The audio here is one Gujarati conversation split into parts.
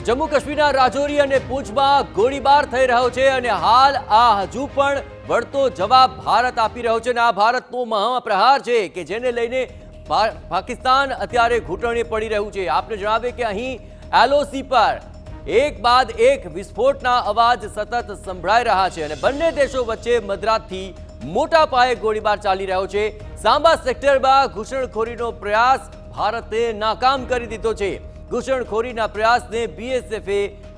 જમ્મુ કાશ્મીરના રાજૌરી અને પૂંછમાં ગોળીબાર થઈ રહ્યો છે અને હાલ આ હજુ પણ વળતો જવાબ ભારત આપી રહ્યો છે અને આ ભારતનો મહાપ્રહાર છે કે જેને લઈને પાકિસ્તાન અત્યારે ઘૂંટણે પડી રહ્યું છે। આપને જણાવે કે અહીં એલઓસી પર એક બાદ એક વિસ્ફોટના અવાજ સતત સંભળાઈ રહ્યા છે અને બંને દેશો વચ્ચે મધરાતથી મોટા પાયે ગોળીબાર ચાલી રહ્યો છે। સાંબા સેક્ટરમાં ઘૂસણખોરીનો પ્રયાસ ભારતે નાકામ કરી દીધો છે। ઘૂસણખોરીના પ્રયાસને બીએસએફે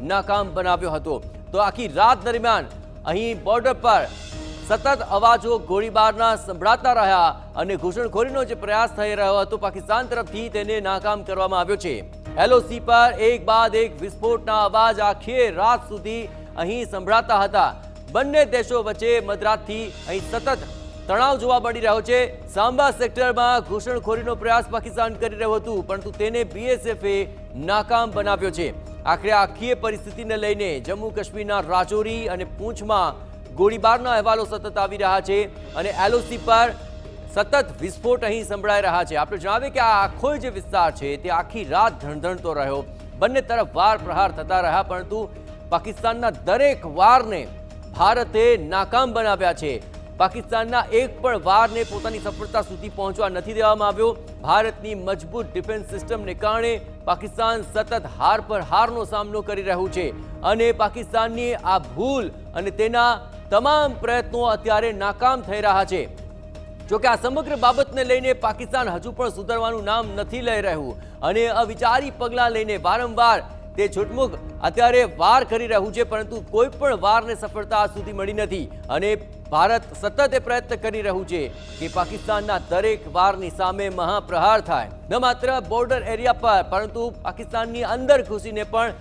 નાકામ બનાવ્યો હતો। તો આખી રાત દરમિયાન અહીં બોર્ડર પર સતત અવાજો ગોળીબારના સંભળાતા રહ્યા અને ઘૂસણખોરીનો જે પ્રયાસ થઈ રહ્યો હતો પાકિસ્તાન તરફથી તેને નાકામ કરવામાં આવ્યો છે। એલઓસી પર એક બાદ એક વિસ્ફોટના અવાજ આખી રાત સુધી અહીં સંભળાતા હતા। બંને દેશો વચ્ચે મધરાતથી અહીં સતત તણાવ જોવા મળી રહ્યો છે। સાંબા સેક્ટરમાં ઘૂસણખોરીનો પ્રયાસ પાકિસ્તાન કરી રહ્યું હતું પરંતુ તેને બીએસએફે નાકામ બનાવ્યો છે। આખરે આખી પરિસ્થિતિને લઈને જમ્મુ કાશ્મીરના રાજૌરી અને પૂંછમાં ગોળીબારના અહેવાલો સતત આવી રહ્યા છે અને એલઓસી પર સતત વિસ્ફોટ અહીં સંભળાઈ રહ્યા છે। આપણે જણાવીએ કે આ આખો જે વિસ્તાર છે તે આખી રાત ધણધણતો રહ્યો। બંને તરફ વાર પ્રહાર થતા રહ્યા પરંતુ પાકિસ્તાનના દરેક વારને ભારતે નાકામ બનાવ્યા છે। પાકિસ્તાનના એક પણ વારને પોતાની સફળતા સુધી પહોંચવા નથી દેવામાં આવ્યો। ભારતની મજબૂત ડિફેન્સ સિસ્ટમને કારણે પાકિસ્તાન સતત હાર પર હારનો સામનો કરી રહ્યું છે અને પાકિસ્તાનની આ ભૂલ અને તેના તમામ પ્રયત્નો અત્યારે નાકામ થઈ રહ્યા છે। જોકે આ સમગ્ર બાબતને લઈને પાકિસ્તાન હજુ પણ સુધરવાનું નામ નથી લઈ રહ્યું અને અવિચારી પગલાં લઈને વારંવાર તે છૂટમુખ અત્યારે વાર કરી રહ્યું છે પરંતુ કોઈ પણ વારને સફળતા આજ સુધી મળી નથી અને ભારત સતત પ્રયત્ન કરી રહ્યું છે કે પાકિસ્તાનના દરેક વારની સામે મહાપ્રહાર થાય। ન માત્ર બોર્ડર એરિયા પર પરંતુ પાકિસ્તાનની અંદર ઘૂસીને પણ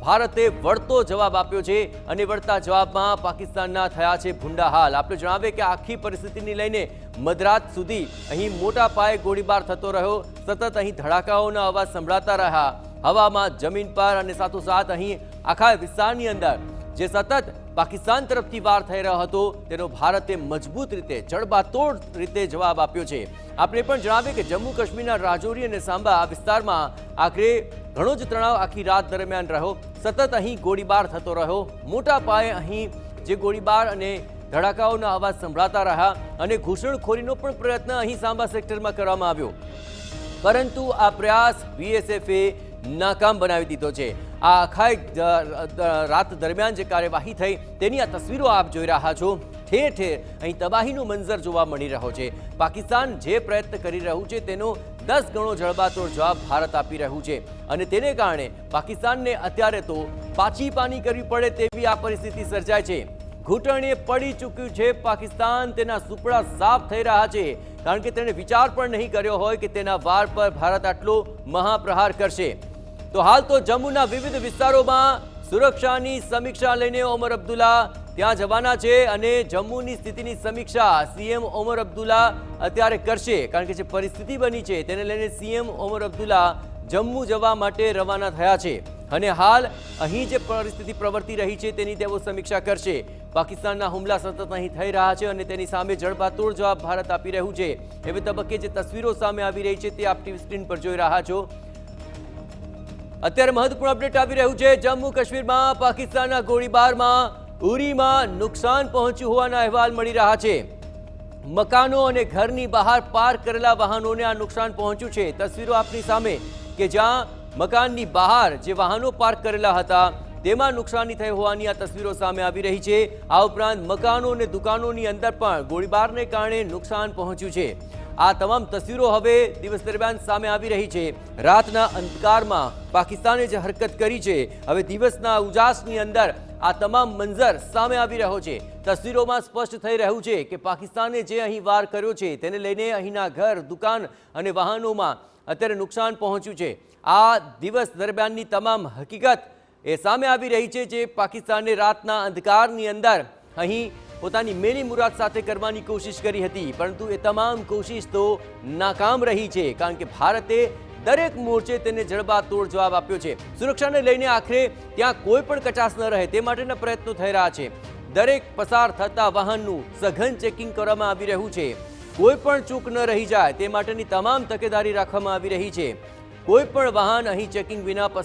ભારતે વળતો જવાબ આપ્યો છે અને વળતા જવાબમાં પાકિસ્તાનના થયા છે ભૂંડા હાલ। આપણે જણાવીએ કે આખી પરિસ્થિતિને લઈને મધરાત સુધી અહીં મોટા પાયે ગોળીબાર થતો રહ્યો। સતત અહીં ધડાકાઓના અવાજ સંભળાતા રહ્યા હવામાં, જમીન પર અને સાથોસાથ અહીં આખા વિસ્તારની અંદર જે સતત પાકિસ્તાન તરફથી વાર થઈ રહ્યો હતો તેનો ભારતે મજબૂત રીતે જડબાતોડ રીતે જવાબ આપ્યો છે। આપણે પણ જણાવીએ કે જમ્મુ કાશ્મીરના રાજૌરી અને સાંબા વિસ્તારમાં આખરે ઘણો જ તણાવ આખી રાત દરમિયાન રહ્યો। સતત અહીં ગોળીબાર થતો રહ્યો। મોટા પાયે અહીં જે ગોળીબાર અને ધડાકાઓના અવાજ સંભળાતા રહ્યા અને ઘૂસણખોરીનો પણ પ્રયત્ન અહીં સાંબા સેક્ટરમાં કરવામાં આવ્યો પરંતુ આ પ્રયાસ બીએસએફે નાકામ બનાવી દીધો છે। આ આખા રાત દરમિયાન જે કાર્યવાહી થઈ તેની આ તસવીરો આપ જોઈ રહ્યા છો। ઠેર ઠેર અહીં તબાહીનો મંઝર જોવા મળી રહ્યો છે। પાકિસ્તાન જે પ્રયત્ન કરી રહ્યું છે તેનો 10 ગણો જડબાતોડ જવાબ ભારત આપી રહ્યું છે અને તેને કારણે પાકિસ્તાનને અત્યારે તો પાછી પાની કરવી પડે તેવી આ પરિસ્થિતિ સર્જાય છે। ઘૂંટણે પડી ચૂક્યું છે પાકિસ્તાન। તેના સુપડા સાફ થઈ રહ્યા છે કારણ કે તેણે વિચાર પણ નહીં કર્યો હોય કે તેના વાર પર ભારત આટલો મહાપ્રહાર કરશે। તો હાલ તો જમ્મુના વિવિધ વિસ્તારોમાં સુરક્ષાની સમીક્ષા લઈને ઓમર અબ્દુલ્લા ત્યાં જવાના છે અને જમ્મુની સ્થિતિની સમીક્ષા સીએમ ઓમર અબ્દુલ્લા અત્યારે કરશે કારણ કે જે પરિસ્થિતિ બની છે તેને લઈને સીએમ ઓમર અબ્દુલ્લા જમ્મુ જવા માટે રવાના થયા છે અને હાલ અહીં જે પરિસ્થિતિ પ્રવર્તી રહી છે તેની તેઓ સમીક્ષા કરશે। પાકિસ્તાનના હુમલા સતત અહીં થઈ રહ્યા છે અને તેની સામે જડબાતોડ જવાબ ભારત આપી રહ્યું છે। એવી તબક્કે જે તસવીરો સામે આવી રહી છે તે આપ ટીવી સ્ક્રીન પર જોઈ રહ્યા છો। અત્યારે મહત્વપૂર્ણ અપડેટ આવી રહ્યું છે। જમ્મુ કાશ્મીરમાં પાકિસ્તાનના ગોળીબારમાં ઉરીમાં નુકસાન પહોંચ્યું હોવાના અહેવાલ મળી રહ્યા છે। મકાનો અને ઘરની બહાર પાર્ક કરેલા વાહનોને આ નુકસાન પહોંચ્યું છે। તસવીરો આપની સામે કે જ્યાં મકાનની બહાર જે વાહનો પાર્ક કરેલા હતા તેમાં નુકસાની થઈ હોવાની આ તસવીરો સામે આવી રહી છે। આ ઉપરાંત મકાનો અને દુકાનોની અંદર પણ ગોળીબારને કારણે નુકસાન પહોંચ્યું છે। આ તમામ તસવીરો હવે દિવસ દરમિયાન સામે આવી રહી છે। રાતના અંધકારમાં પાકિસ્તાને જે હરકત કરી છે હવે દિવસના ઉજાસની અંદર આ તમામ મંઝર સામે આવી રહ્યો છે। તસવીરોમાં સ્પષ્ટ થઈ રહ્યું છે કે પાકિસ્તાને જે અહીં વાર કર્યો છે તેને લઈને અહીંના ઘર, દુકાન અને વાહનોમાં અત્યારે નુકસાન પહોંચ્યું છે। આ દિવસ દરમિયાનની તમામ હકીકત એ સામે આવી રહી છે જે પાકિસ્તાને રાતના અંધકારની અંદર અહીં પોતાની મેલી મુરાદ સાથે કરવાની કોશિશ કરી હતી પરંતુ એ તમામ કોશિશ તો નાકામ રહી છે કારણ કે ભારતે દરેક મોરચે તેને જડબાતોડ જવાબ આપ્યો છે। સુરક્ષાને લઈને આખરે ત્યાં કોઈ પણ કચાશ ન રહે તે માટેના પ્રયત્નો થઈ રહ્યા છે। દરેક પસાર થતા વાહનનું સઘન ચેકિંગ કરવામાં આવી રહ્યું છે। કોઈ પણ ચૂક ન રહી જાય તે માટેની તમામ તકેદારી રાખવામાં આવી રહી છે। કોઈ પણ વાહન અહીં ચેકિંગ વિના પસાર